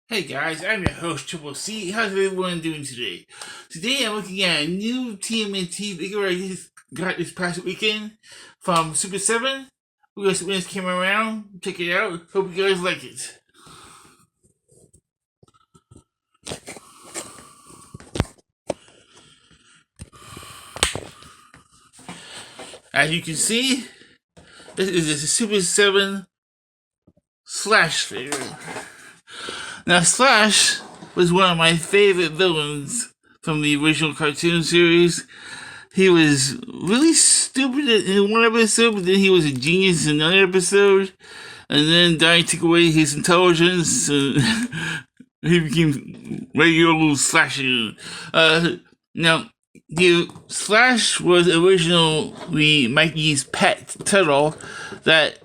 Hey guys, I'm your host Triple C. How's everyone doing today? Today I'm looking at a new TMNT figure I just got this past weekend from Super 7. We just when this came around, check it out. Hope you guys like it. As you can see, this is a Super 7 Slash figure. Now Slash was one of my favorite villains from the original cartoon series. He was really stupid in one episode, but then he was a genius in another episode. And then Donnie took away his intelligence, and he became regular little Slasher. Now, the Slash was originally Mikey's pet turtle that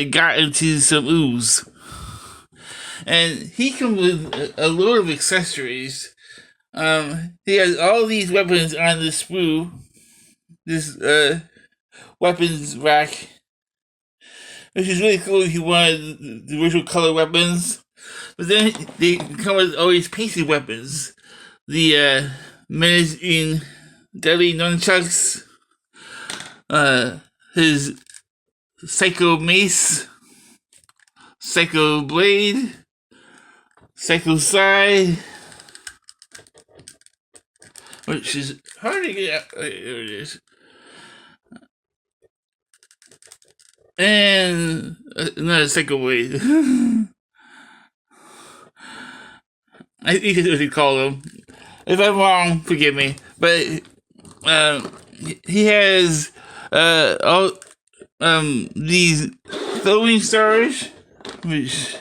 got into some ooze. And he comes with a load of accessories. He has all these weapons on the sprue. This weapons rack, which is really cool if you wanted the original color weapons. But then they come with all these painted weapons. The menacing deadly nunchucks, his psycho mace, psycho blade, psycho sai, which is hard to get out. There it is. And another psycho blade. I think that's what you call them. If I'm wrong, forgive me. But he has all these throwing stars, which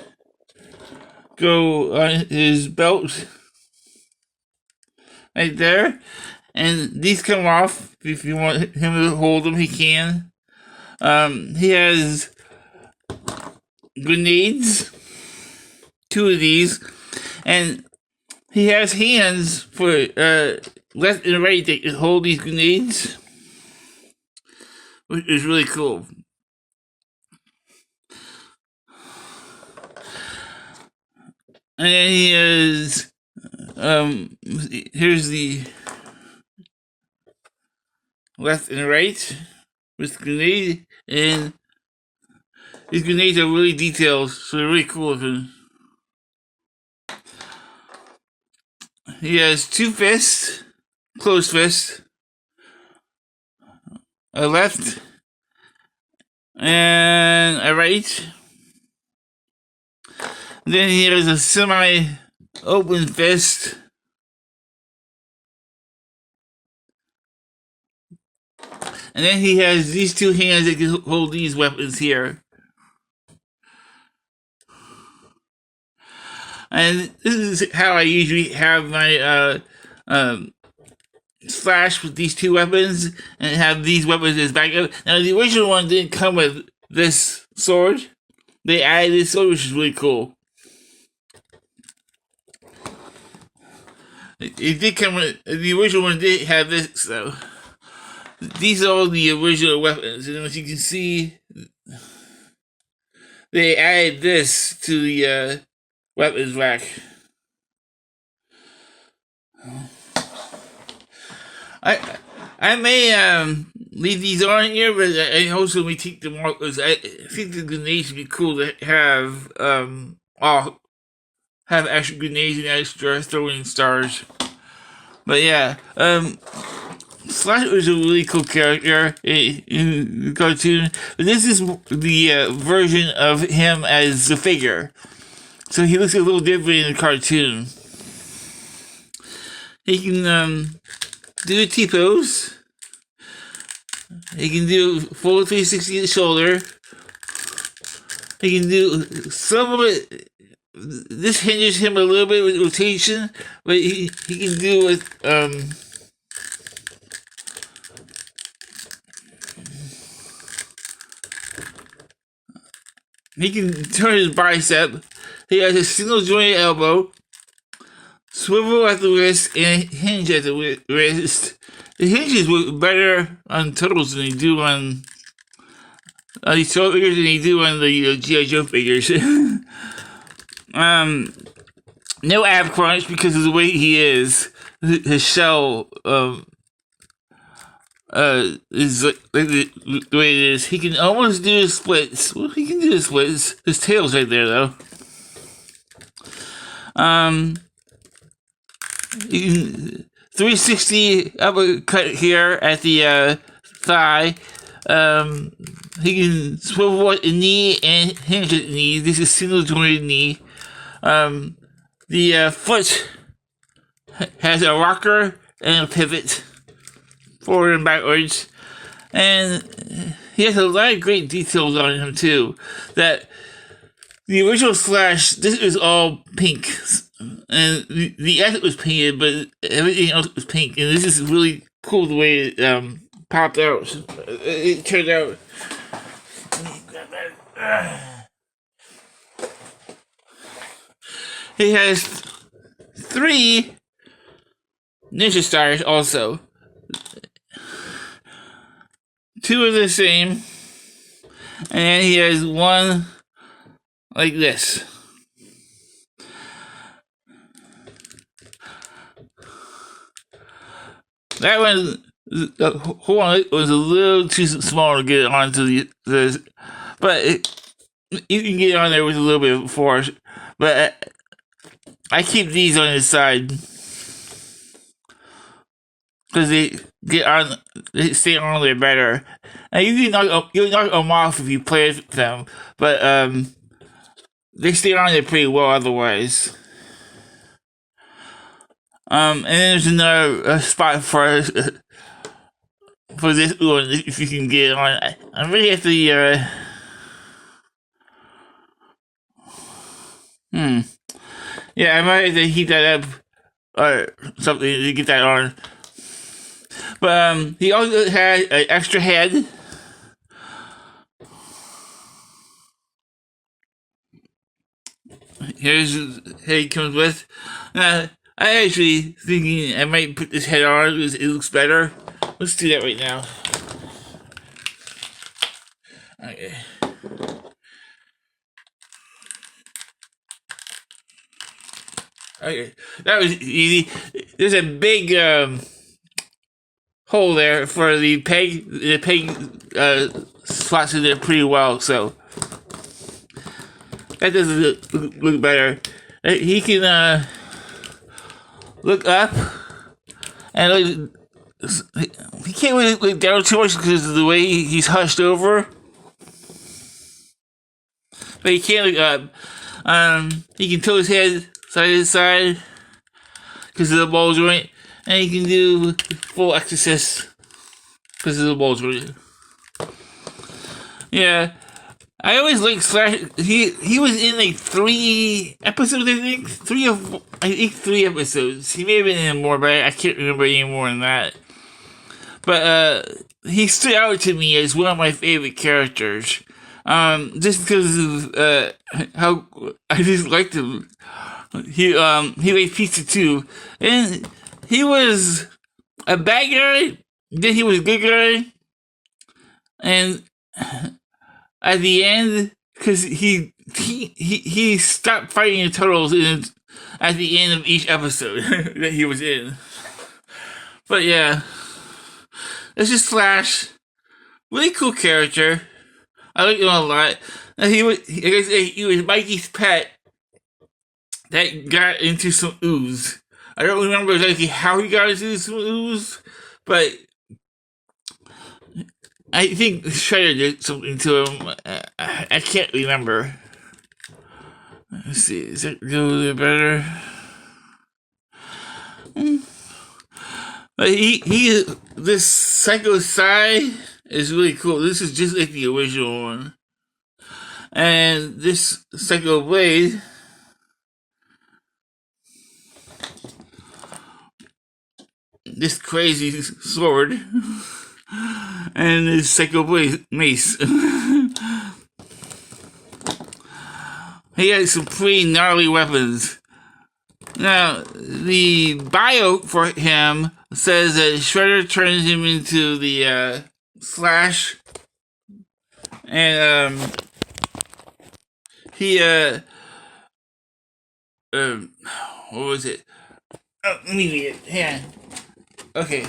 go on his belt right there, and these come off. If you want him to hold them, he can. He has grenades, 2 of these, and he has hands for left and right that hold these grenades, which is really cool. And then he has, here's the left and right with grenade, and these grenades are really detailed, so they're really cool looking. He has 2 fists, closed fists, a left and a right. Then he has a semi-open fist. And then he has these 2 hands that can hold these weapons here. And this is how I usually have my Slash with these 2 weapons, and have these weapons as backup. Now, the original one didn't come with this sword. They added this sword, which is really cool. It did come with, the original one did have this, so these are all the original weapons, and as you can see, they added this to the weapons rack. I may leave these on here, but I also may take them off because I think the grenades would be cool to have have extra grenades and extra throwing stars. But yeah, Slash was a really cool character in the cartoon. But this is the version of him as the figure. So he looks a little different in the cartoon. He can do a T-pose. He can do full 360 at the shoulder. He can do some of it. This hinders him a little bit with rotation, but he can do with he can turn his bicep. He has a single jointed elbow, swivel at the wrist, and hinge at the wrist. The hinges work better on turtles than they do on these toy figures than they do on the G.I. Joe figures. no ab crunch because of the way he is. His shell is like the way it is. He can almost do the splits. Well, he can do the splits. His tail's right there though. He can 360 uppercut here at the thigh. He can swivel at the knee and hinge at the knee. This is single jointed knee. The foot has a rocker and a pivot, forward and backwards. And he has a lot of great details on him too. That the original Slash, this is all pink. And the edit was painted, but everything else was pink. And this is really cool the way it popped out. It turned out. He has 3 ninja stars also. 2 are the same. And then he has 1 like this. That one, the whole one was a little too small to get onto the but you can get on there with a little bit of force. But I keep these on the side because they stay on there better. And you knock them off if you play with them, but they stay on there pretty well otherwise. And then there's another spot for this one if you can get it on. I really have to yeah, I might have to heat that up or something to get that on. But he also had an extra head. Here's the head he comes with. I actually thinking I might put this head on because it looks better. Let's do that right now. Okay. Okay, that was easy. There's a big hole there for the peg. The peg slots in there pretty well, so that doesn't look better. He can look up and he can't really look down too much because of the way he's hushed over. But he can look up. He can tilt his head side to side because of the ball joint, and he can do full exorcist because of the ball joint. Yeah, I always liked Slash. He was in like 3 episodes, I think. 3 episodes. He may have been in more, but I can't remember any more than that. But he stood out to me as one of my favorite characters. Just because of how I just liked him. He made pizza too, and he was a bad guy. Then he was a good guy, and at the end, because he stopped fighting the turtles at the end of each episode that he was in. But yeah, this is Slash. Really cool character. I like him a lot. And he was Mikey's pet that got into some ooze. I don't remember exactly how he got into some ooze, but I think Shredder did something to him. I can't remember. Let's see, is that go a little better? But this Psycho Psy is really cool. This is just like the original one. And this Psycho Blade, this crazy sword, and this Psycho Blade mace. He has some pretty gnarly weapons. Now, the bio for him says that Shredder turns him into the Slash, and he what was it? Oh, let me read it. Hang on. Okay.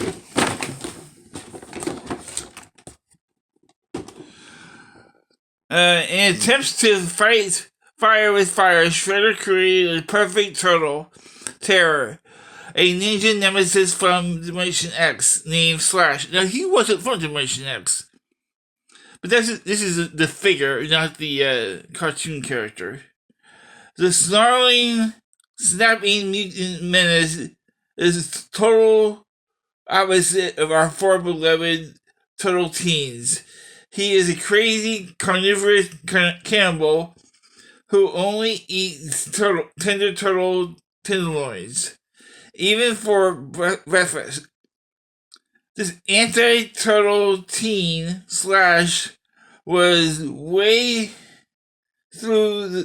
In attempts to fight fire with fire, Shredder created a perfect turtle, Terror, a ninja nemesis from Dimension X named Slash. Now, he wasn't from Dimension X, but this is the figure, not the cartoon character. The snarling, snapping mutant menace is total opposite of our four beloved turtle teens. He is a crazy carnivorous cannibal who only eats tender turtle tenderloins, even for breakfast. This anti-turtle teen Slash was way through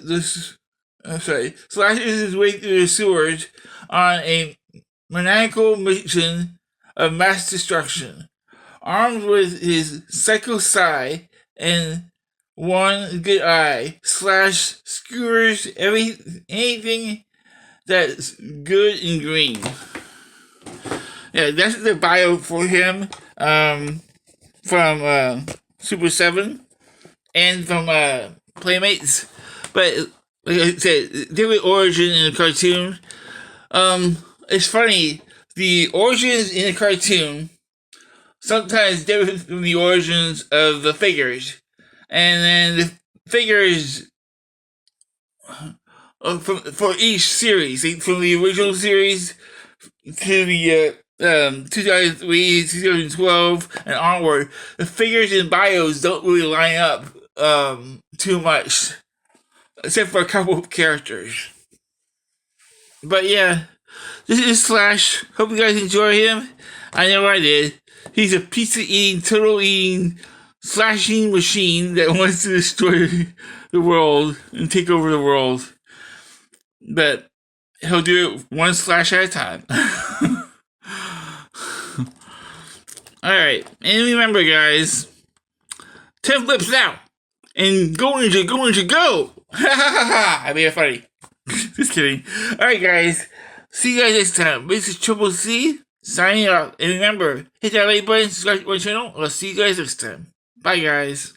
slashes his way through the sewers on a maniacal mission of mass destruction. Armed with his psycho psi and one good eye, Slash skewers anything that's good and green. Yeah, that's the bio for him from Super 7 and from Playmates. But like I said, different origin in the cartoon. It's funny, the origins in the cartoon sometimes different from the origins of the figures. And then the figures for each series, from the original series to the 2003, 2012, and onward, the figures and bios don't really line up too much, except for a couple of characters. But yeah, this is Slash. Hope you guys enjoy him. I know I did. He's a pizza-eating, turtle-eating, slashing machine that wants to destroy the world and take over the world. But he'll do it one slash at a time. Alright, and remember guys, 10 flips now, and go ninja, go! Ha ha ha ha! I made it funny. Just kidding. Alright guys, see you guys next time. This is Triple C, signing off. And remember, hit that like button, subscribe to my channel. I'll see you guys next time. Bye guys.